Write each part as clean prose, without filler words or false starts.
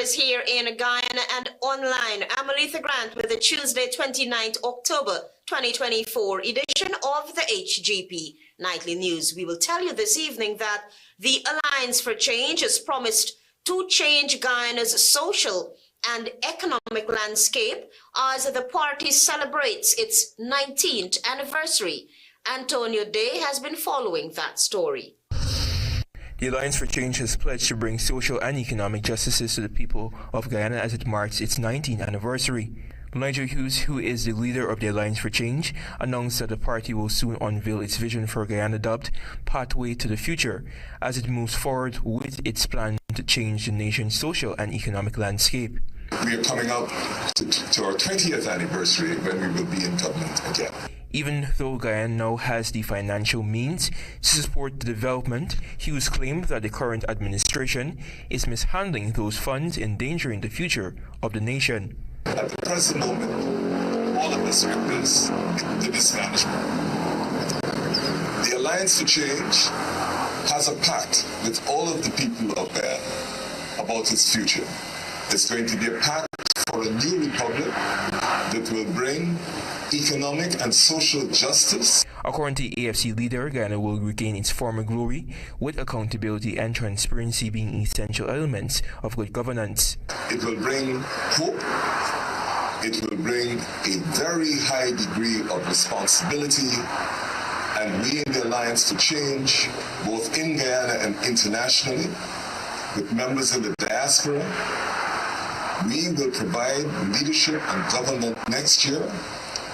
viewers here in Guyana and online. I'm Aletha Grant with the Tuesday 29th October 2024 edition of the HGP Nightly News. We will tell you this evening that the Alliance for Change has promised to change Guyana's social and economic landscape as the party celebrates its 19th anniversary. Antonio Day has been following that story. The Alliance for Change has pledged to bring social and economic justices to the people of Guyana as it marks its 19th anniversary. Nigel Hughes, who is the leader of the Alliance for Change, announced that the party will soon unveil its vision for Guyana dubbed Pathway to the Future as it moves forward with its plan to change the nation's social and economic landscape. We are coming up to our 20th anniversary when we will be in government again. Even though Guyana now has the financial means to support the development, Hughes claimed that the current administration is mishandling those funds, endangering the future of the nation. At the present moment, all of this requires the mismanagement. The Alliance for Change has a pact with all of the people of Guyana about its future. It's going to be a pact for a new republic that will bring economic and social justice. According to the AFC leader, Guyana will regain its former glory, with accountability and transparency being essential elements of good governance. It will bring hope. It will bring a very high degree of responsibility. And we in the Alliance for Change, both in Guyana and internationally, with members in the diaspora, we will provide leadership and governance next year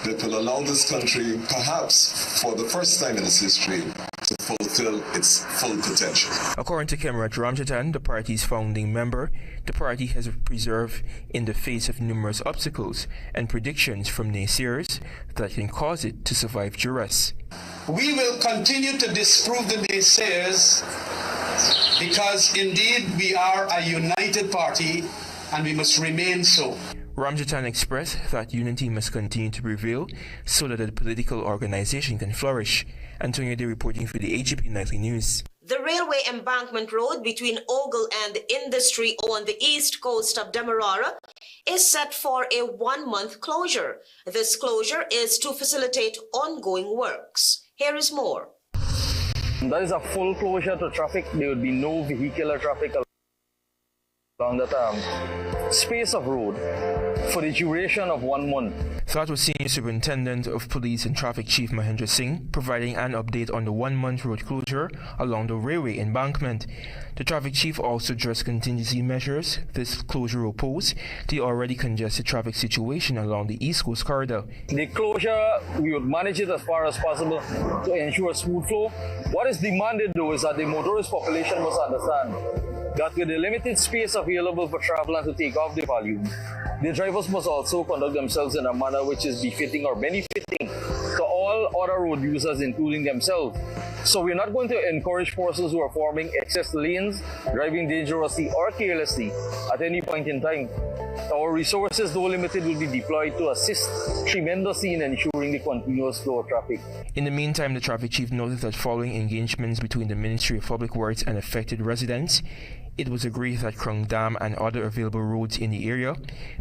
that will allow this country, perhaps for the first time in its history, to fulfill its full potential. According to Kemrat Ramjatan, the party's founding member, the party has preserved in the face of numerous obstacles and predictions from naysayers that can cause it to survive duress. We will continue to disprove the naysayers because indeed we are a united party and we must remain so. Ramjatan expressed that unity must continue to prevail so that the political organization can flourish. Antonio Day reporting for the HGP Nightly News. The railway embankment road between Ogle and Industry on the east coast of Demerara is set for a 1-month closure. This closure is to facilitate ongoing works. Here is more. That is a full closure to traffic. There would be no vehicular traffic along that space of road for the duration of 1 month. That was Senior Superintendent of Police and Traffic Chief Mahendra Singh providing an update on the 1-month road closure along the railway embankment. The Traffic Chief also addressed contingency measures this closure will pose to the already congested traffic situation along the East Coast Corridor. The closure, we would manage it as far as possible to ensure smooth flow. What is demanded though is that the motorist population must understand that with the limited space available for travel and to take off the volume, the drivers must also conduct themselves in a manner which is befitting or benefiting to all other road users, including themselves. So we're not going to encourage persons who are forming excess lanes, driving dangerously or carelessly at any point in time. Our resources, though limited, will be deployed to assist tremendously in ensuring the continuous flow of traffic. In the meantime, the Traffic Chief noted that following engagements between the Ministry of Public Works and affected residents, it was agreed that Krung Dam and other available roads in the area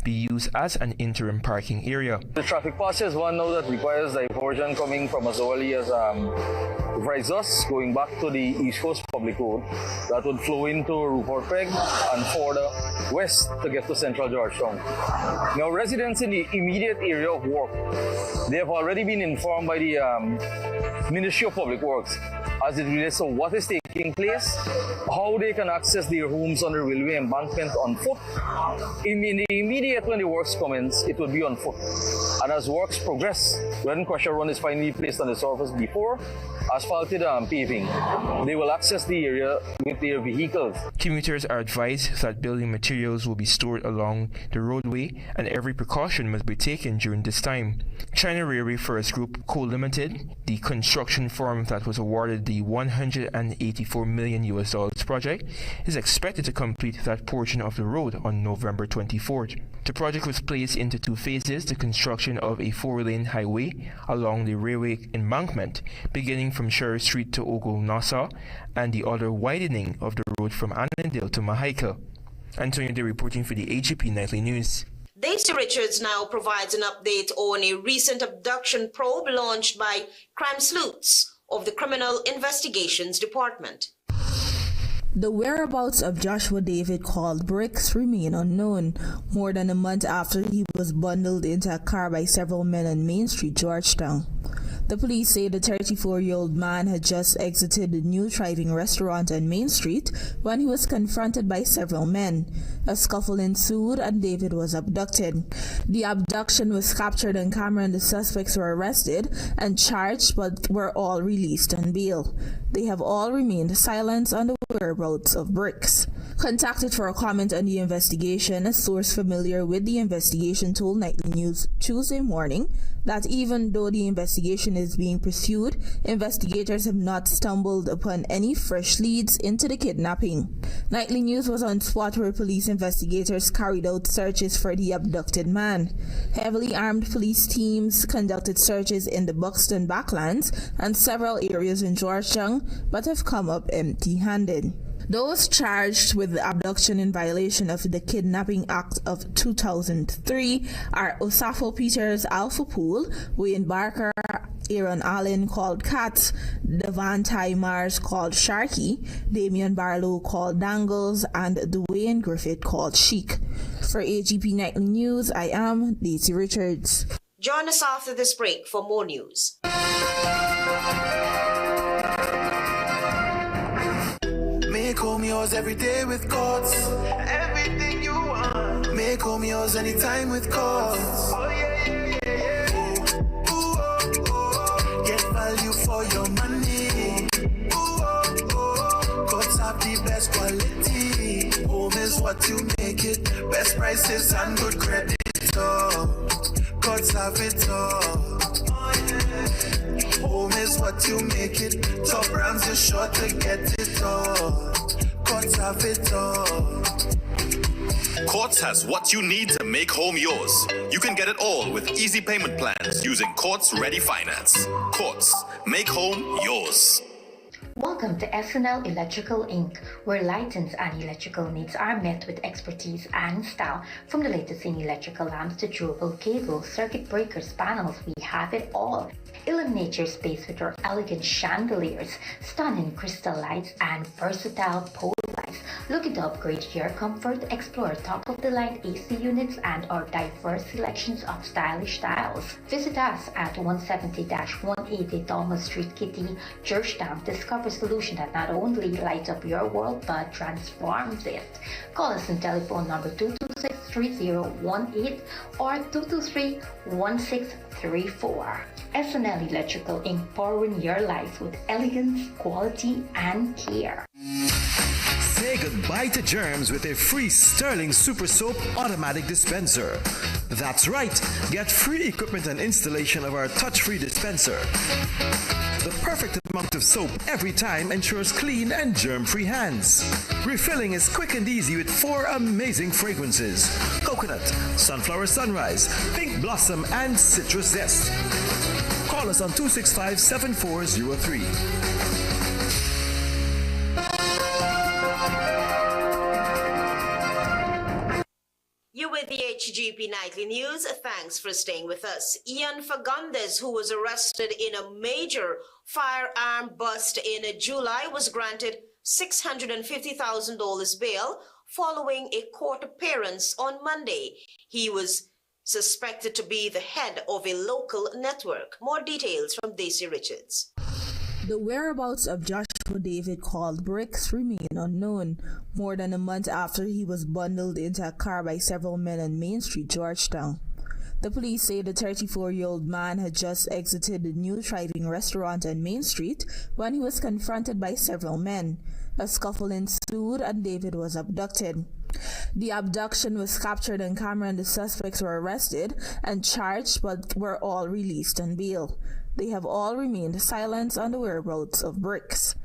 be used as an interim parking area. The traffic pass is one now that requires diversion coming from as early as Vrizos, going back to the East Coast Public Road that would flow into Rupert Peg and further west to get to Central Georgetown. Now, residents in the immediate area of work, they have already been informed by the Ministry of Public Works as it relates to what is taking place, how they can access their homes on the railway embankment on foot. In the immediate when the works commence, it will be on foot. And as works progress, when Crusher Run is finally placed on the surface before asphalted paving, they will access the area with their vehicles. Commuters are advised that building materials will be stored along the roadway and every precaution must be taken during this time. China Railway First Group Co. Limited, the construction firm that was awarded the $184 million project, is expected to complete that portion of the road on November 24th. The project was placed into 2 phases, the construction of a 4-lane highway along the railway embankment, beginning from Sherry Street to Ogle, Nassau, and the other widening of the road from Annandale to Mahaika. Antonio Day reporting for the HGP Nightly News. Daisy Richards now provides an update on a recent abduction probe launched by crime sleuths of the Criminal Investigations Department. The whereabouts of Joshua David called Bricks remain unknown, more than a month after he was bundled into a car by several men on Main Street, Georgetown. The police say the 34-year-old man had just exited the new thriving restaurant on Main Street when he was confronted by several men. A scuffle ensued and David was abducted. The abduction was captured on camera and the suspects were arrested and charged but were all released on bail. They have all remained silent on the whereabouts of Bricks. Contacted for a comment on the investigation, a source familiar with the investigation told Nightly News Tuesday morning that even though the investigation is being pursued, investigators have not stumbled upon any fresh leads into the kidnapping. Nightly News was on spot where police investigators carried out searches for the abducted man. Heavily armed police teams conducted searches in the Buxton Backlands and several areas in Georgetown, but have come up empty-handed. Those charged with the abduction in violation of the Kidnapping Act of 2003 are Osafo Peters Alpha Pool, Wayne Barker, Aaron Allen called Cat, Devontai Mars called Sharky, Damian Barlow called Dangles, and Dwayne Griffith called Chic. For HGP Nightly News, I am Daisy Richards. Join us after this break for more news. Make home yours every day with Courts. Everything you want. Make home yours anytime with Courts. Oh yeah, yeah, yeah, yeah. Ooh, oh, oh. Get value for your money. Ooh, oh, oh. Courts have the best quality. Home is what you make it. Best prices and good credit. Oh, Courts have it all. Oh, yeah. Home is what you make it. Top brands, you're sure to get it all. Courts have it all. Courts has what you need to make home yours. You can get it all with easy payment plans using Courts Ready Finance. Courts, make home yours. Welcome to SNL Electrical Inc., where lighting and electrical needs are met with expertise and style. From the latest in electrical lamps to durable cables, circuit breakers, panels, we have it all. Illuminate your space with our elegant chandeliers, stunning crystal lights, and versatile pole lights. Looking to upgrade your comfort? Explore top-of-the-line AC units and our diverse selections of stylish styles. Visit us at 170-180 Thomas Street, Kitty, Georgetown. Discover a solution that not only lights up your world but transforms it. Call us on telephone number 226-3018 or 223-1634. SNL Electrical Inc., powering your life with elegance, quality, and care. Say goodbye to germs with a free Sterling Super Soap automatic dispenser. That's right, get free equipment and installation of our touch-free dispenser. The perfect amount of soap every time ensures clean and germ-free hands. Refilling is quick and easy with 4 amazing fragrances: coconut, sunflower sunrise, pink blossom, and citrus zest. Call us on 265-7403. You with the HGP Nightly News. Thanks for staying with us. Ian Fagundes, who was arrested in a major firearm bust in July, was granted $650,000 bail following a court appearance on Monday. He was suspected to be the head of a local network. More details from Daisy Richards. The whereabouts of Joshua David called Bricks remain unknown, more than a month after he was bundled into a car by several men on Main Street, Georgetown. The police say the 34-year-old man had just exited the new thriving restaurant on Main Street when he was confronted by several men. A scuffle ensued and David was abducted. The abduction was captured on camera and the suspects were arrested and charged but were all released on bail. They have all remained silent on the whereabouts of Bricks.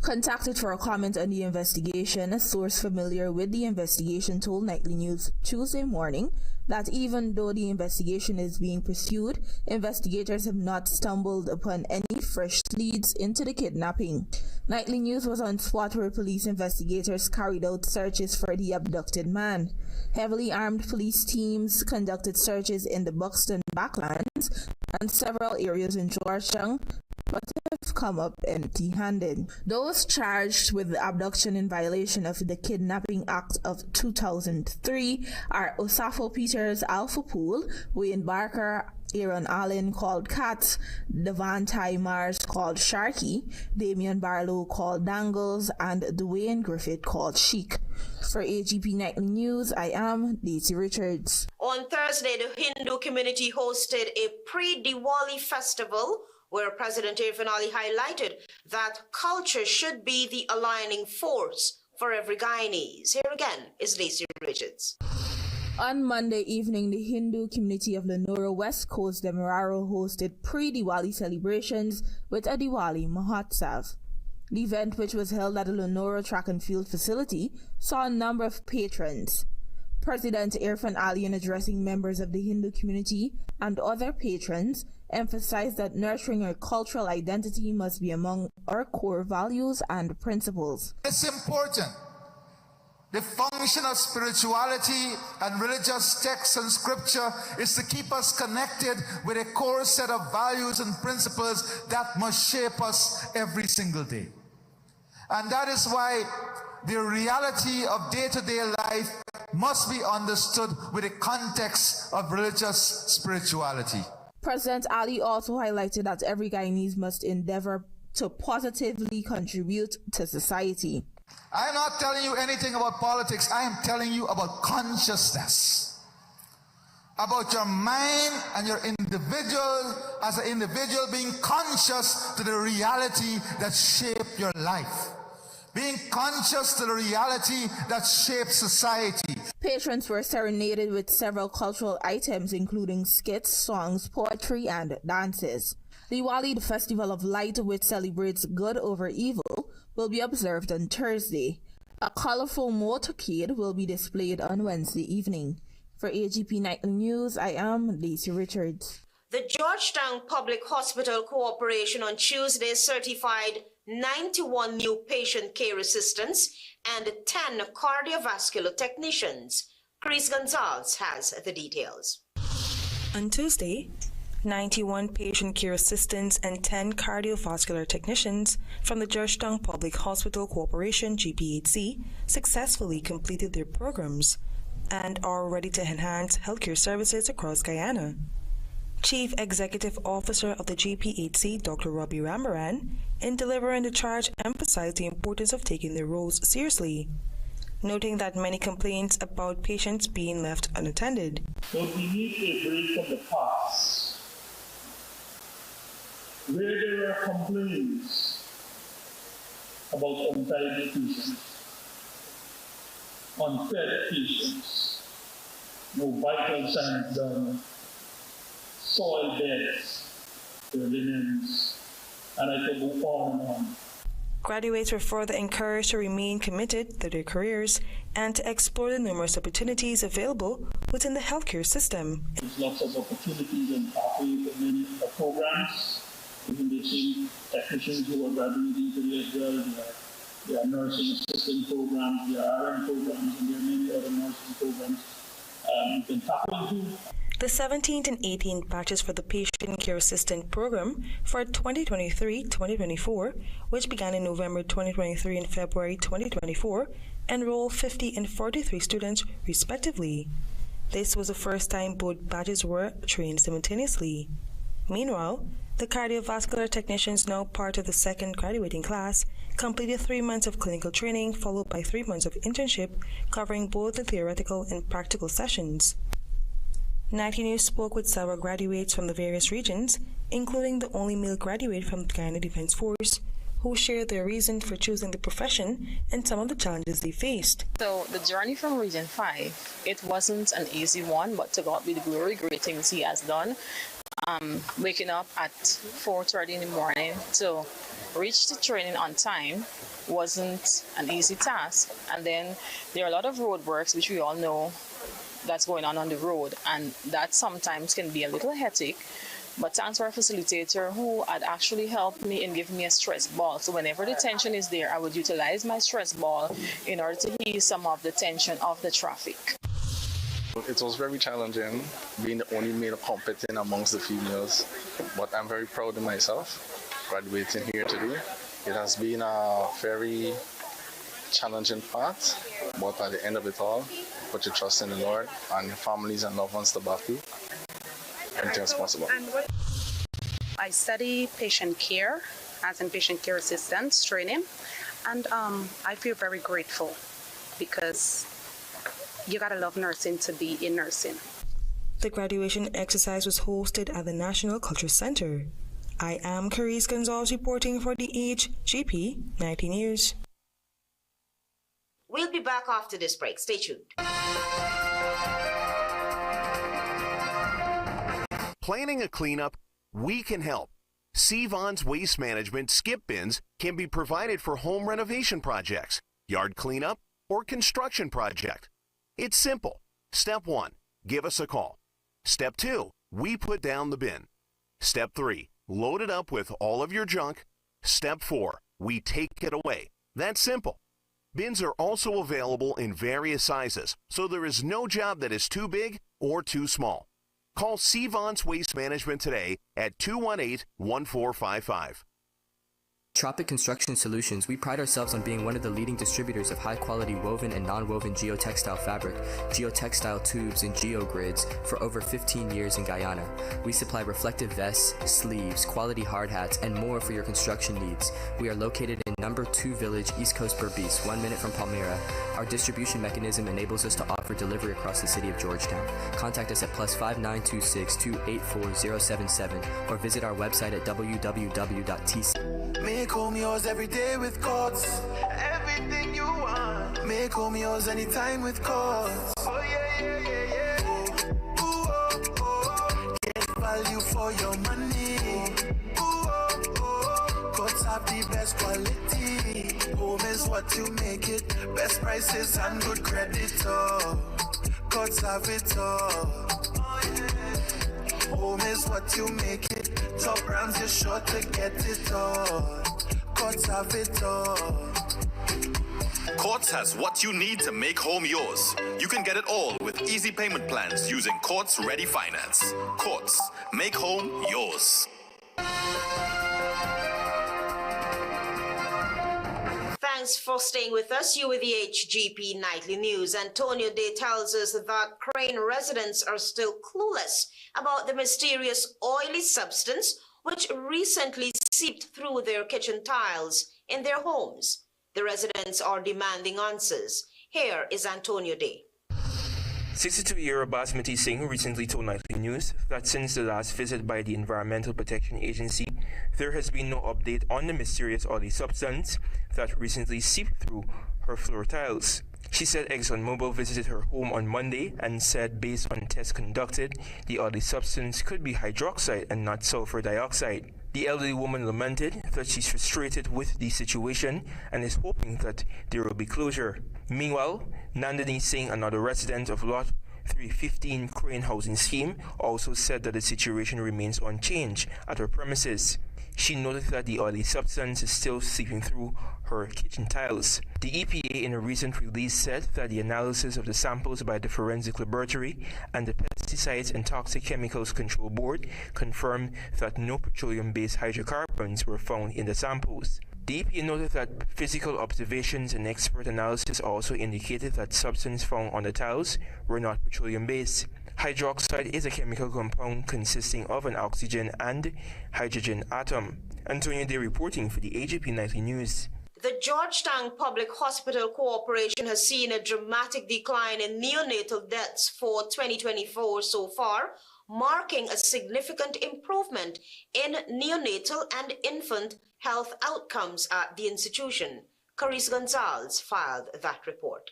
Contacted for a comment on the investigation, a source familiar with the investigation told Nightly News Tuesday morning that even though the investigation is being pursued, investigators have not stumbled upon any fresh leads into the kidnapping. Nightly News was on spot where police investigators carried out searches for the abducted man. Heavily armed police teams conducted searches in the Buxton Backlands and several areas in Georgetown, but have come up empty-handed. Those charged with the abduction in violation of the Kidnapping Act of 2003 are Osafo Peters Alpha Pool, Wayne Barker, Aaron Allen called Cat, Devontai Mars called Sharky, Damian Barlow called Dangles, and Dwayne Griffith called Chic. For HGP Nightly News, I am Daisy Richards. On Thursday, the Hindu community hosted a pre-Diwali festival where President Irfan Ali highlighted that culture should be the aligning force for every Guyanese. Here again is Daisy Richards. On Monday evening, the Hindu community of Lenora West Coast Demerara hosted pre-Diwali celebrations with a Diwali Mahotsav. The event, which was held at the Lenora Track and Field facility, saw a number of patrons. President Irfan Ali, in addressing members of the Hindu community and other patrons, emphasized that nurturing our cultural identity must be among our core values and principles. It's important. The function of spirituality and religious texts and scripture is to keep us connected with a core set of values and principles that must shape us every single day. And that is why the reality of day-to-day life must be understood with a context of religious spirituality. President Ali also highlighted that every Guyanese must endeavor to positively contribute to society. I am not telling you anything about politics. I am telling you about consciousness, about your mind and your individual, as an individual being conscious to the reality that shaped your life, being conscious to the reality that shapes society. Patrons were serenaded with several cultural items, including skits, songs, poetry, and dances. Diwali, the festival of light which celebrates good over evil, will be observed on Thursday. A colorful motorcade will be displayed on Wednesday evening. For HGP Nightly News, I am Daisy Richards. The Georgetown Public Hospital Corporation on Tuesday certified 91 new patient care assistants and 10 cardiovascular technicians. Chris Gonzalez has the details. On Tuesday, 91 patient care assistants and 10 cardiovascular technicians from the Georgetown Public Hospital Corporation GPHC successfully completed their programs and are ready to enhance healthcare services across Guyana. Chief Executive Officer of the GPHC, Dr. Robbie Rambaran, in delivering the charge, emphasized the importance of taking their roles seriously, noting that many complaints about patients being left unattended. So we need a break from the past, where there are complaints about untidy patients, unfed patients, no vital signs done, soil beds, their linens, and I could go on and on. Graduates were further encouraged to remain committed to their careers and to explore the numerous opportunities available within the healthcare system. There's lots of opportunities and pathways for many programs. Even the same technicians who are graduating today as well. There are nursing assistant programs, there are RN programs, and there are many other nursing programs you can tap into. The 17th and 18th batches for the Patient Care Assistant Program for 2023-2024, which began in November 2023 and February 2024, enrolled 50 and 43 students respectively. This was the first time both batches were trained simultaneously. Meanwhile, the cardiovascular technicians, now part of the second graduating class, completed 3 months of clinical training followed by 3 months of internship covering both the theoretical and practical sessions. Nightly News spoke with several graduates from the various regions, including the only male graduate from the Guyana Defense Force, who shared their reason for choosing the profession and some of the challenges they faced. So the journey from Region 5, it wasn't an easy one, but to God be the glory, great things He has done. waking up at 4:30 in the morning to reach the training on time wasn't an easy task. And then there are a lot of roadworks, which we all know that's going on the road, and that sometimes can be a little hectic. But thanks to our facilitator who had actually helped me in giving me a stress ball. So whenever the tension is there, I would utilize my stress ball in order to ease some of the tension of the traffic. It was very challenging being the only male competing amongst the females, but I'm very proud of myself graduating here today. It has been a very challenging path, but at the end of it all, put your trust in the Lord and your families and loved ones to back you. Anything is possible. I study patient care as in patient care assistance training, and I feel very grateful because you gotta love nursing to be in nursing. The graduation exercise was hosted at the National Culture Center. I am Carice Gonzalez reporting for the HGP Nightly News. We'll be back after this break. Stay tuned. Planning a cleanup? We can help. Sevon's Waste Management skip bins can be provided for home renovation projects, yard cleanup, or construction project. It's simple. Step 1, give us a call. Step 2, we put down the bin. Step 3, load it up with all of your junk. Step 4, we take it away. That's simple. Bins are also available in various sizes, so there is no job that is too big or too small. Call Sevon's Waste Management today at 218-1455. Tropic Construction Solutions, we pride ourselves on being one of the leading distributors of high-quality woven and non-woven geotextile fabric, geotextile tubes, and geogrids for over 15 years in Guyana. We supply reflective vests, sleeves, quality hard hats, and more for your construction needs. We are located in No. 2 Village, East Coast Berbice, 1 minute from Palmyra. Our distribution mechanism enables us to offer delivery across the city of Georgetown. Contact us at +5926 284 077 or visit our website at www.tc. Make home yours every day with Courts. Everything you want. Make home yours anytime with Courts. Oh yeah, yeah, yeah, yeah. Ooh, oh, oh. Get value for your money. Ooh, oh, oh. Courts have the best quality. Home is what you make it. Best prices and good credit. Oh, Courts have it all. Oh yeah. Home is what you make it. Top brands, you're sure to get it all. Courts have it all. Courts has what you need to make home yours. You can get it all with easy payment plans using Courts Ready Finance. Courts, make home yours. Thanks for staying with us. You with the HGP Nightly News. Antonio Day tells us that Crane residents are still clueless about the mysterious oily substance which recently seeped through their kitchen tiles in their homes. The residents are demanding answers. Here is Antonio Day. 62-year-old Basmati Singh recently told Nightly News that since the last visit by the Environmental Protection Agency, there has been no update on the mysterious oily substance that recently seeped through her floor tiles. She said ExxonMobil visited her home on Monday and said based on tests conducted, the oily substance could be hydroxide and not sulfur dioxide. The elderly woman lamented that she's frustrated with the situation and is hoping that there will be closure. Meanwhile, Nandini Singh, another resident of Lot 315 Crane Housing Scheme, also said that the situation remains unchanged at her premises. She noted that the oily substance is still seeping through her kitchen tiles. The EPA in a recent release said that the analysis of the samples by the Forensic Laboratory and the Pesticides and Toxic Chemicals Control Board confirmed that no petroleum-based hydrocarbons were found in the samples. The EPA noted that physical observations and expert analysis also indicated that substances found on the tiles were not petroleum-based. Hydroxide is a chemical compound consisting of an oxygen and hydrogen atom. Antonio Day reporting for the HGP Nightly News. The Georgetown Public Hospital Corporation has seen a dramatic decline in neonatal deaths for 2024 so far, marking a significant improvement in neonatal and infant health outcomes at the institution. Carice Gonzalez filed that report.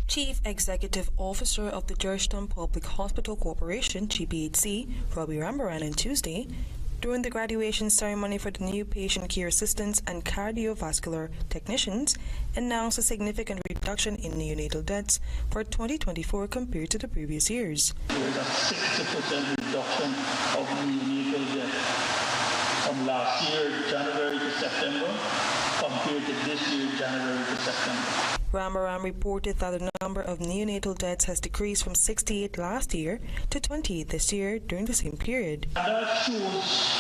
Chief Executive Officer of the Georgetown Public Hospital Corporation, GPHC, Robbie Rambaran, on Tuesday, during the graduation ceremony for the new patient care assistants and cardiovascular technicians, announced a significant reduction in neonatal deaths for 2024 compared to the previous years. There is a 60% reduction of neonatal deaths from last year, January to September, compared to this year, January to September. Rambaran reported that the number of neonatal deaths has decreased from 68 last year to 28 this year during the same period. That shows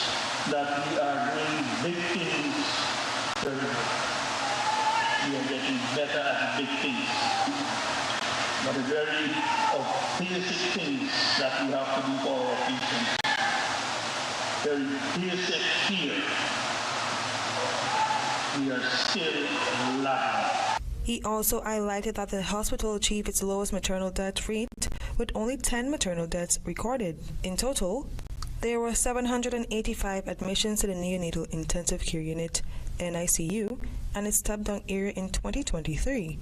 that we are doing big things. We are getting better at big things. But the very basic things that we have to do for our patients, very basic here, we are still lacking. He also highlighted that the hospital achieved its lowest maternal death rate with only 10 maternal deaths recorded. In total, there were 785 admissions to the neonatal intensive care unit, NICU, and its step-down area in 2023,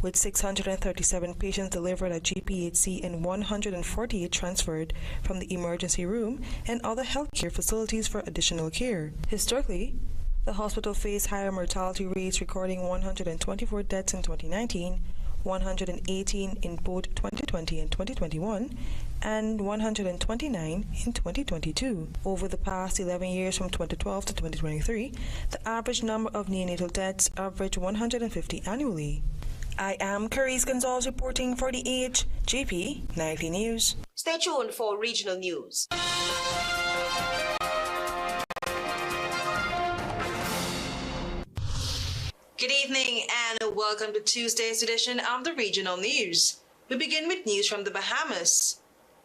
with 637 patients delivered at GPHC and 148 transferred from the emergency room and other healthcare facilities for additional care. Historically, the hospital faced higher mortality rates, recording 124 deaths in 2019, 118 in both 2020 and 2021, and 129 in 2022. Over the past 11 years, from 2012 to 2023, the average number of neonatal deaths averaged 150 annually. I am Carice Gonzalez reporting for the HGP Nightly News. Stay tuned for regional news. Good evening and welcome to Tuesday's edition of the Regional News. We begin with news from the Bahamas.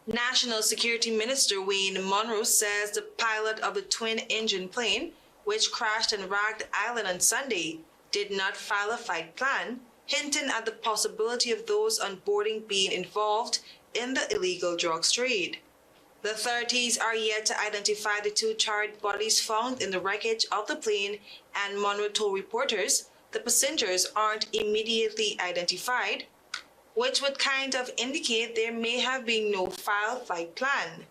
National Security Minister Wayne Monroe says the pilot of the twin-engine plane, which crashed in Ragged Island on Sunday, did not file a fight plan, hinting at the possibility of those on boarding being involved in the illegal drugs trade. The authorities are yet to identify the two charred bodies found in the wreckage of the plane, and Monroe told reporters the passengers aren't immediately identified, which would kind of indicate there may have been no filed fight plan.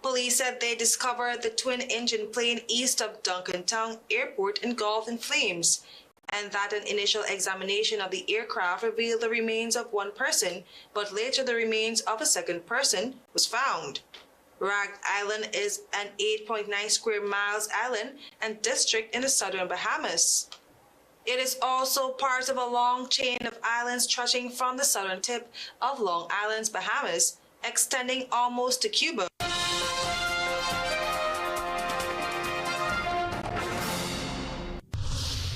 Police said they discovered the twin-engine plane east of Duncantown Airport engulfed in flames, and that an initial examination of the aircraft revealed the remains of one person, but later the remains of a second person was found. Ragged Island is an 8.9 square miles island and district in the southern Bahamas. It is also part of a long chain of islands stretching from the southern tip of Long Island, Bahamas, extending almost to Cuba.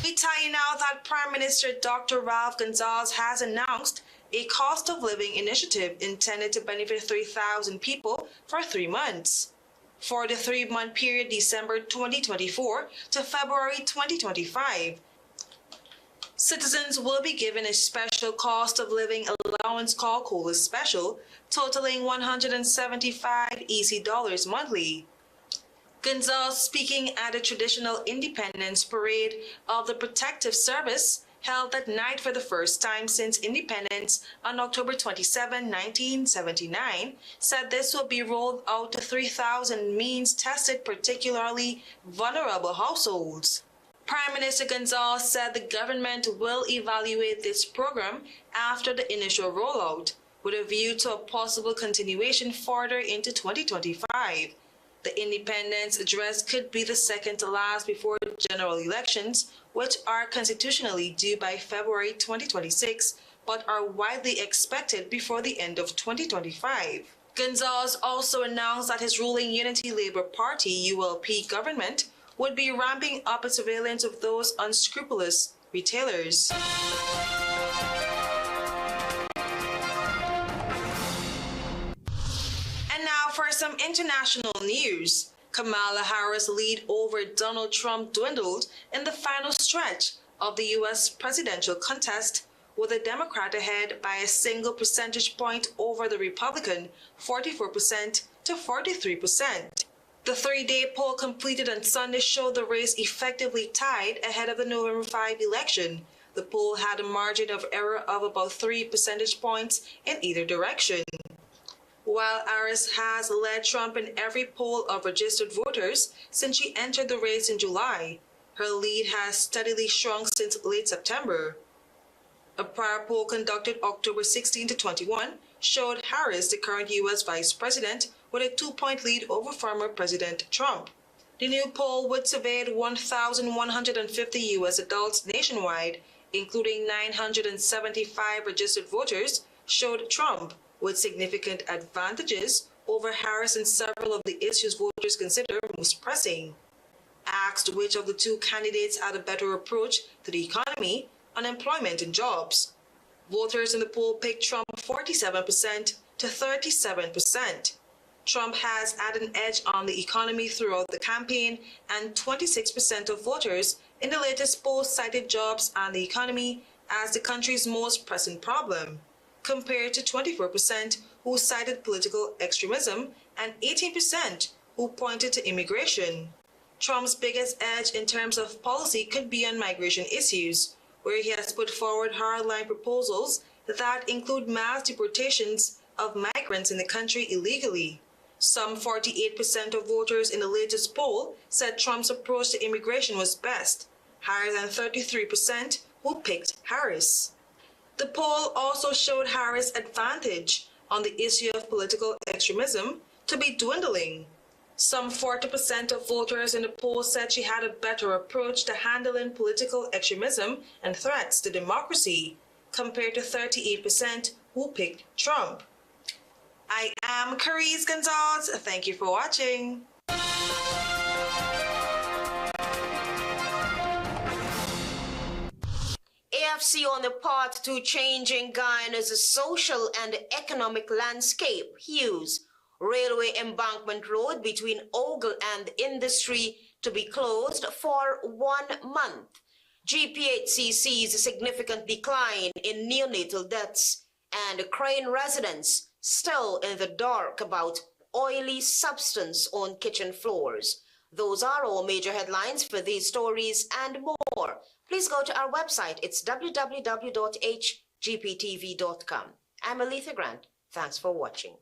We tell you now that Prime Minister Dr. Ralph Gonsalves has announced a cost of living initiative intended to benefit 3,000 people for 3 months. For the 3-month period December 2024 to February 2025, citizens will be given a special cost of living allowance called COLA Special, totaling 175 EC dollars monthly. Gonzalez, speaking at a traditional Independence Parade of the Protective Service held that night for the first time since independence on October 27, 1979, said this will be rolled out to 3,000 means-tested, particularly vulnerable households. Prime Minister Gonzalez said the government will evaluate this program after the initial rollout, with a view to a possible continuation further into 2025. The independence address could be the second to last before general elections, which are constitutionally due by February 2026, but are widely expected before the end of 2025. Gonzalez also announced that his ruling Unity Labour Party ULP government would be ramping up its surveillance of those unscrupulous retailers. And now for some international news. Kamala Harris' lead over Donald Trump dwindled in the final stretch of the U.S. presidential contest, with a Democrat ahead by a single percentage point over the Republican, 44% to 43%. The 3-day poll completed on Sunday showed the race effectively tied ahead of the November 5 election, The poll had a margin of error of about 3 percentage points in either direction. While Harris has led Trump in every poll of registered voters since she entered the race in July, her lead has steadily shrunk since late September. A prior poll conducted October 16 to 21 showed Harris, the current U.S. Vice President, with a 2-point lead over former President Trump. The new poll, which surveyed 1,150 U.S. adults nationwide, including 975 registered voters, showed Trump with significant advantages over Harris in several of the issues voters consider most pressing. Asked which of the two candidates had a better approach to the economy, unemployment, and jobs, voters in the poll picked Trump 47% to 37%. Trump has had an edge on the economy throughout the campaign, and 26% of voters in the latest poll cited jobs and the economy as the country's most pressing problem, compared to 24% who cited political extremism and 18% who pointed to immigration. Trump's biggest edge in terms of policy could be on migration issues, where he has put forward hardline proposals that include mass deportations of migrants in the country illegally. Some 48% of voters in the latest poll said Trump's approach to immigration was best, higher than 33% who picked Harris. The poll also showed Harris' advantage on the issue of political extremism to be dwindling. Some 40% of voters in the poll said she had a better approach to handling political extremism and threats to democracy, compared to 38% who picked Trump. I am Carice Gonzalez. Thank you for watching. AFC on the path to changing Guyana's social and economic landscape. Hughes, railway embankment road between Ogle and Industry to be closed for 1 month. GPHC sees a significant decline in neonatal deaths, and Crane residents still in the dark about oily substance on kitchen floors. Those are all major headlines for these stories and more. Please go to our website. It's www.hgptv.com. I'm Aletha Grant. Thanks for watching.